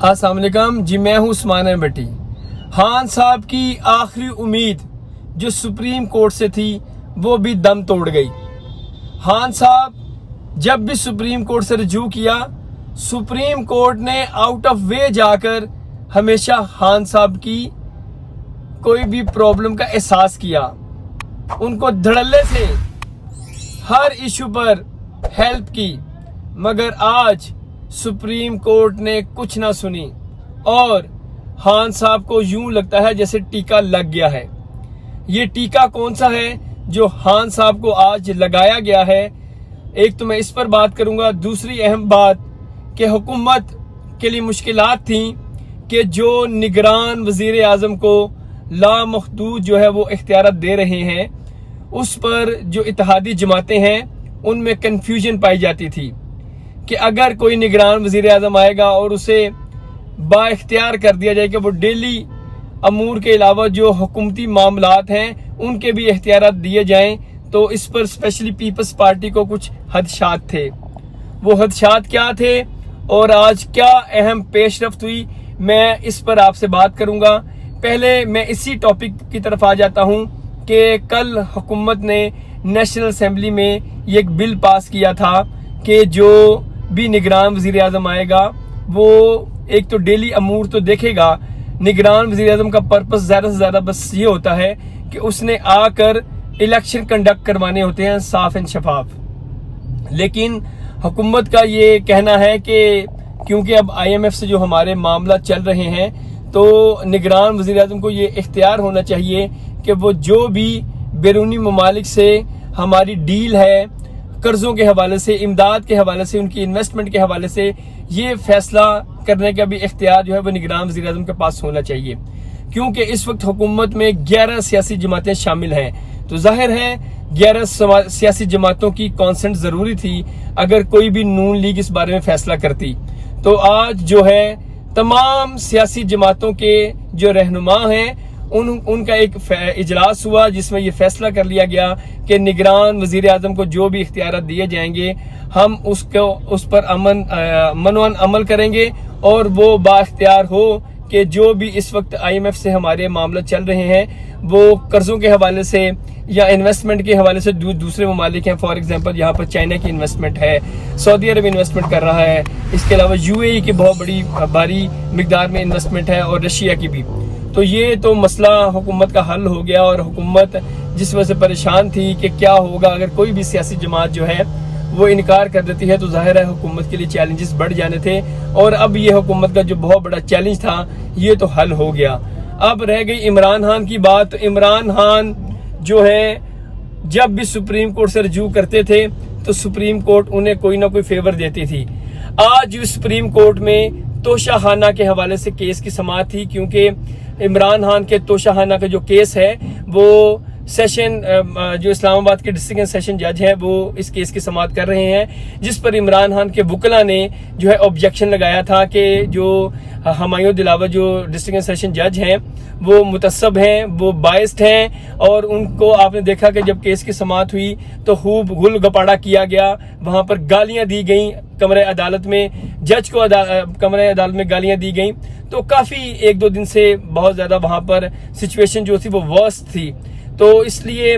अस्सलाम वालेकुम जी, मैं हूँ उस्मान भट्टी। खान साहब की आखिरी उम्मीद जो सुप्रीम कोर्ट से थी वो भी दम तोड़ गई। खान साहब जब भी सुप्रीम कोर्ट से रजू किया, सुप्रीम कोर्ट ने आउट ऑफ वे जाकर हमेशा खान साहब की कोई भी प्रॉब्लम का एहसास किया, उनको धड़ल्ले से हर इशू पर हेल्प की। मगर आज सुप्रीम कोर्ट ने कुछ ना सुनी और खान साहब को यूं लगता है जैसे टीका लग गया है। ये टीका कौन सा है जो खान साहब को आज लगाया गया है? एक तो मैं इस पर बात करूंगा। दूसरी अहम बात कि हुकूमत के लिए मुश्किलात थी कि जो निगरान वजीर आज़म को लामहदूद जो है वो इख्तियारात दे रहे हैं, उस पर जो इत्तेहादी जमातें हैं उनमें कन्फ्यूजन पाई जाती थी कि अगर कोई निगरान वजीर आज़म आएगा और उसे बाइख्तियार कर दिया जाए कि वो डेली अमूर के अलावा जो हुकूमती मामलात हैं उनके भी इख्तियारात दिए जाएं, तो इस पर स्पेशली पीपल्स पार्टी को कुछ खदशात थे। वो खदशात क्या थे और आज क्या अहम पेशरफ्त हुई, मैं इस पर आपसे बात करूंगा। पहले मैं इसी टॉपिक की तरफ आ जाता हूं कि कल हुकूमत ने नेशनल असेंबली में ये एक बिल पास किया था कि जो भी निगरान वजीर आज़म आएगा वो एक तो डेली अमूर तो देखेगा। निगरान वजीर आज़म का पर्पस ज़्यादा से ज़्यादा बस ये होता है कि उसने आकर इलेक्शन कंडक्ट करवाने होते हैं साफ एंड शफाफ। लेकिन हुकूमत का ये कहना है कि क्योंकि अब IMF से जो हमारे मामला चल रहे हैं, तो निगरान वजीर आज़म को ये इख्तियार होना चाहिए कि वो जो भी बैरूनी ममालिक से हमारी डील है, कर्जों के हवाले से, इमदाद के हवाले से, उनकी इन्वेस्टमेंट के हवाले से, ये फैसला करने का भी इख्तियार जो है वो निगरान वज़ीर आज़म के पास होना चाहिए। क्योंकि इस वक्त हुकूमत में 11 सियासी जमातें शामिल हैं, तो जाहिर है 11 सियासी जमातों की कॉन्सेंट ज़रूरी थी अगर कोई भी नून लीग इस बारे में फैसला करती। तो आज जो है तमाम सियासी जमातों के जो रहनुमा हैं उनका एक इजलास हुआ जिसमें यह फैसला कर लिया गया कि निगरान वजीर आज़म को जो भी इख्तियारात दिए जाएंगे हम उस पर मनोन अमल करेंगे और वो बाइख्तियार हो कि जो भी इस वक्त IMF से हमारे मामला चल रहे हैं वो कर्जों के हवाले से या इन्वेस्टमेंट के हवाले से दूसरे ममालिक हैं। फॉर एग्जांपल यहाँ पर चाइना की इन्वेस्टमेंट है, सऊदी अरब इन्वेस्टमेंट कर रहा है, इसके अलावा UAE की बहुत बड़ी भारी मिकदार में इन्वेस्टमेंट है और रशिया की भी। तो ये तो मसला हुकूमत का हल हो गया और हुकूमत जिस वजह से परेशान थी कि क्या होगा अगर कोई भी सियासी जमात जो है वो इनकार कर देती है, तो जाहिर है हुकूमत के लिए चैलेंजेस बढ़ जाने थे। और अब ये हुकूमत का जो बहुत बड़ा चैलेंज था ये तो हल हो गया। अब रह गई इमरान खान की बात। तो इमरान खान जो है जब भी सुप्रीम कोर्ट से रजू करते थे तो सुप्रीम कोर्ट उन्हें कोई ना कोई फेवर देती थी। आज सुप्रीम कोर्ट में तोशाखाना के हवाले से केस की समाअत थी, क्योंकि इमरान खान के तोशाखाना का जो केस है वो सेशन जो इस्लामाबाद के डिस्ट्रिक्ट सेशन जज है वो इस केस की समाअत कर रहे हैं, जिस पर इमरान खान के वकला ने जो है ऑब्जेक्शन लगाया था कि जो हमायूं दिलावर जो डिस्ट्रिक्ट सेशन जज हैं वो मुतस्सब हैं, वो बाइस्ड हैं। और उनको आपने देखा कि जब केस की समाअत हुई तो खूब गुल गपाड़ा किया गया, वहां पर गालियां दी गई कमरे अदालत में, जज को कमरे अदालत में गालियां दी गई। तो काफ़ी 1-2 दिन से बहुत ज़्यादा वहाँ पर सिचुएशन जो थी वो वर्स्ट थी। तो इसलिए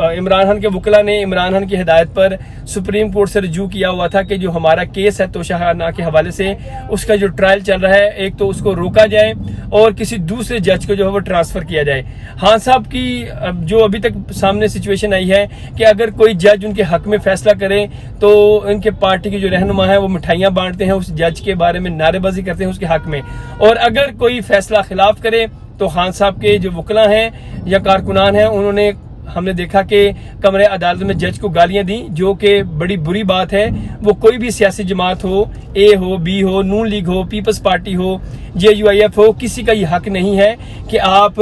इमरान खान के वकला ने इमरान खान की हिदायत पर सुप्रीम कोर्ट से रजू किया हुआ था कि जो हमारा केस है तोशाखाना के हवाले से, उसका जो ट्रायल चल रहा है, एक तो उसको रोका जाए और किसी दूसरे जज को जो है वो ट्रांसफ़र किया जाए। खान साहब की जो अभी तक सामने सिचुएशन आई है कि अगर कोई जज उनके हक में फैसला करे तो इनके पार्टी के जो रहनुमा है वो मिठाइयाँ बांटते हैं, उस जज के बारे में नारेबाजी करते हैं उसके हक में। और अगर कोई फैसला खिलाफ करे तो खान साहब के जो वकला हैं या कारकुनान हैं उन्होंने हमने देखा कि कमरे अदालत में जज को गालियां दी, जो कि बड़ी बुरी बात है। वो कोई भी सियासी जमात हो, A हो, B हो, नून लीग हो, पीपल्स पार्टी हो, JUIF हो, किसी का ये हक नहीं है कि आप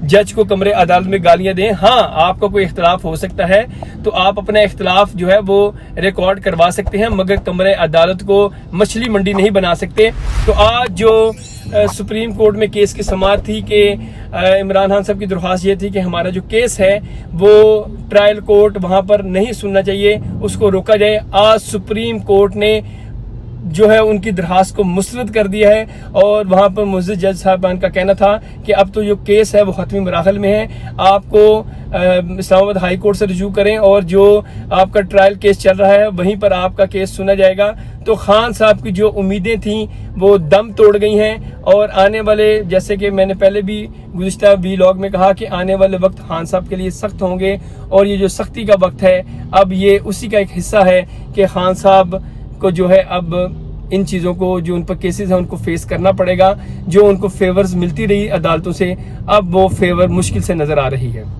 जज को कमरे अदालत में गालियां दें। हाँ, आपका कोई इख्तलाफ हो सकता है तो आप अपना इख्तलाफ जो है वो रिकॉर्ड करवा सकते हैं, मगर कमरे अदालत को मछली मंडी नहीं बना सकते। तो आज जो सुप्रीम कोर्ट में केस की समाअत थी कि इमरान खान साहब की दरख्वास्त ये थी कि हमारा जो केस है वो ट्रायल कोर्ट वहां पर नहीं सुनना चाहिए, उसको रोका जाए। आज सुप्रीम कोर्ट ने جو ہے ان کی درخواست کو مسترد کر دیا ہے، اور وہاں پر معزز جج صاحبان کا کہنا تھا کہ اب تو جو کیس ہے وہ حتمی مراحل میں ہے، آپ کو اسلام آباد ہائی کورٹ سے رجوع کریں، اور جو آپ کا ٹرائل کیس چل رہا ہے وہیں پر آپ کا کیس سنا جائے گا۔ تو خان صاحب کی جو امیدیں تھیں وہ دم توڑ گئی ہیں، اور آنے والے، جیسے کہ میں نے پہلے بھی گزشتہ ویلاگ میں کہا کہ آنے والے وقت خان صاحب کے لیے سخت ہوں گے، اور یہ جو سختی کا وقت ہے اب یہ اسی کا ایک حصہ ہے کہ خان صاحب کو جو ہے اب ان چیزوں کو، جو ان پر کیسز ہیں ان کو فیس کرنا پڑے گا۔ جو ان کو فیورز ملتی رہی عدالتوں سے، اب وہ فیور مشکل سے نظر آ رہی ہے۔